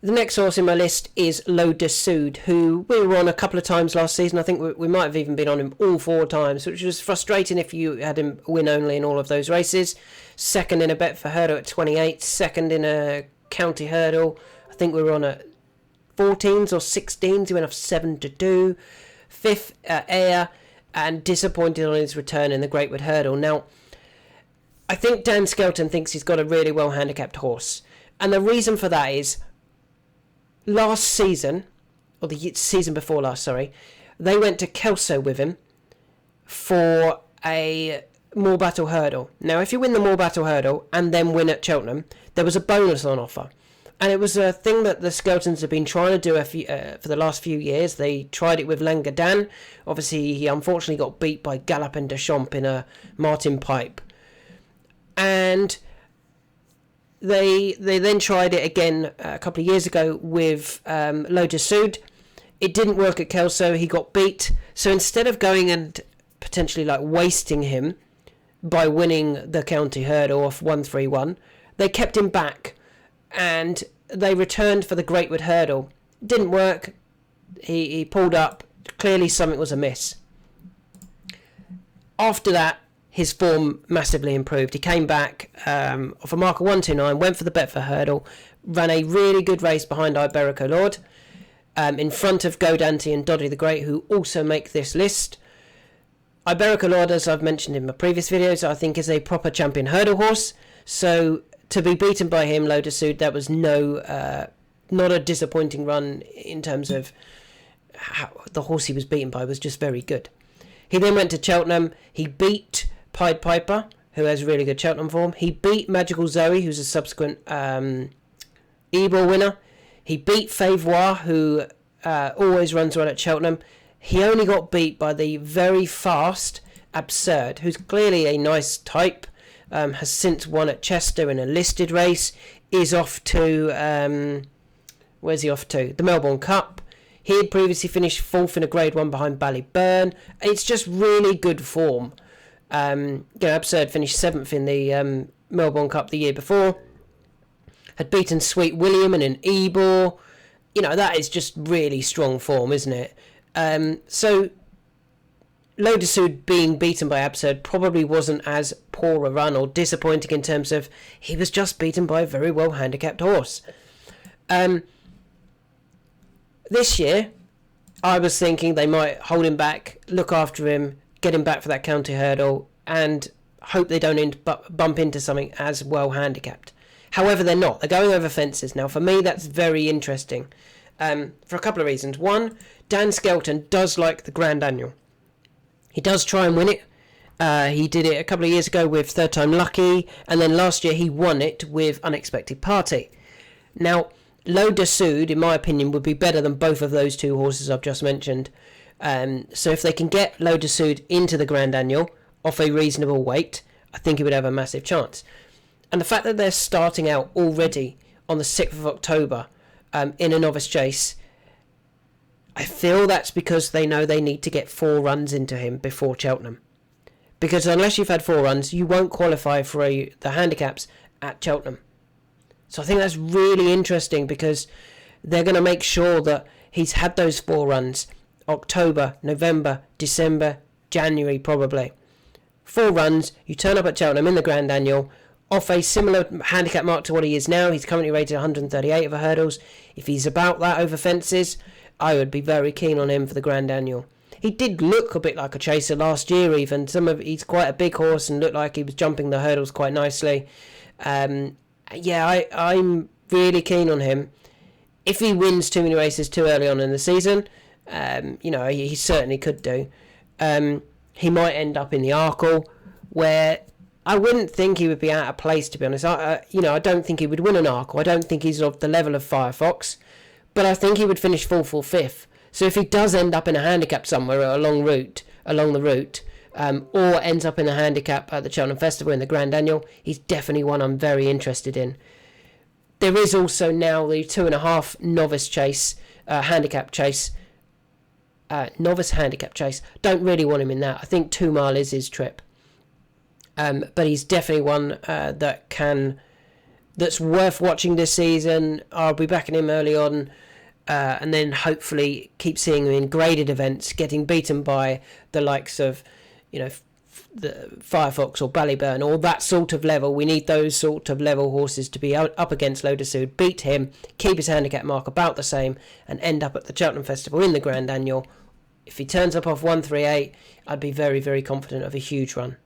The next horse in my list is L'Eau Du Sud, who we were on a couple of times last season. I think we might have even been on him all 4 times, which was frustrating if you had him win only in all of those races. Second in a bet for hurdle at 28, second in a county hurdle. I think we were on a 14s or 16s. He went off 7-2. Fifth air, and disappointed on his return in the Great Wood Hurdle. Now, I think Dan Skelton thinks he's got a really well handicapped horse. And the reason for that is, last season, or the season before last, sorry, they went to Kelso with him for a Moor Battle Hurdle. Now, if you win the Moor Battle Hurdle and then win at Cheltenham, there was a bonus on offer. And it was a thing that the Skeltons have been trying to do for the last few years. They tried it with Langadan. Obviously, he unfortunately got beat by Gallop and Deschamps in a Martin Pipe. And they then tried it again a couple of years ago with L'Eau Du Sud. It didn't work at Kelso. He got beat. So instead of going and potentially wasting him by winning the county hurdle off 1-3-1, they kept him back. And they returned for the Great Wood Hurdle. Didn't work. He pulled up. Clearly something was amiss. After that, his form massively improved. He came back off a mark of 1-2-9, went for the Betfair Hurdle, ran a really good race behind Iberico Lord, in front of Godante and Doddy the Great, who also make this list. Iberico Lord, as I've mentioned in my previous videos, I think is a proper champion hurdle horse. So to be beaten by him, L'Eau Du Sud, that was not a disappointing run in terms of how the horse he was beaten by was just very good. He then went to Cheltenham. He beat Pied Piper, who has really good Cheltenham form. He beat Magical Zoe, who's a subsequent Ebor winner. He beat Favois, who always runs well at Cheltenham. He only got beat by the very fast Absurd, who's clearly a nice type. Has since won at Chester in a listed race, is off to, where's he off to? The Melbourne Cup. He had previously finished 4th in a Grade 1 behind Ballyburn. It's just really good form. Absurd finished 7th in the Melbourne Cup the year before. Had beaten Sweet William in an Ebor. That is just really strong form, isn't it? So L'Eau Du Sud being beaten by Absurd probably wasn't as poor a run or disappointing in terms of he was just beaten by a very well handicapped horse. This year, I was thinking they might hold him back, look after him, get him back for that county hurdle, and hope they don't bump into something as well handicapped. However, they're not. They're going over fences. Now, for me, that's very interesting for a couple of reasons. One, Dan Skelton does like the Grand Annual. He does try and win it. He did it a couple of years ago with Third Time Lucky, and then last year he won it with Unexpected Party. Now, L'Eau Du Sud, in my opinion, would be better than both of those two horses I've just mentioned. So if they can get L'Eau Du Sud into the Grand Annual off a reasonable weight, I think he would have a massive chance. And the fact that they're starting out already on the 6th of October in a novice chase, I feel that's because they know they need to get 4 runs into him before Cheltenham. Because unless you've had 4 runs, you won't qualify for the handicaps at Cheltenham. So I think that's really interesting because they're going to make sure that he's had those 4 runs. October, November, December, January probably. 4 runs, you turn up at Cheltenham in the Grand Annual, off a similar handicap mark to what he is now. He's currently rated 138 over hurdles. If he's about that over fences, I would be very keen on him for the Grand Annual. He did look a bit like a chaser last year even. He's quite a big horse and looked like he was jumping the hurdles quite nicely. I'm really keen on him. If he wins too many races too early on in the season, he certainly could do. He might end up in the Arkle, where I wouldn't think he would be out of place, to be honest. I don't think he would win an Arkle. I don't think he's of the level of Firefox, but I think he would finish 4th or 5th. So if he does end up in a handicap somewhere along the route, or ends up in a handicap at the Cheltenham Festival in the Grand Annual, he's definitely one I'm very interested in. There is also now the 2.5 novice chase, handicap chase. Novice handicap chase. Don't really want him in that. I think 2 mile is his trip. But he's definitely one that can that's worth watching this season. I'll be backing him early on, and then hopefully keep seeing him in graded events, getting beaten by the likes of, the Firefox or Ballyburn or that sort of level. We need those sort of level horses to be up against L'Eau Du Sud, beat him, keep his handicap mark about the same, and end up at the Cheltenham Festival in the Grand Annual. If he turns up off 138, I'd be very, very confident of a huge run.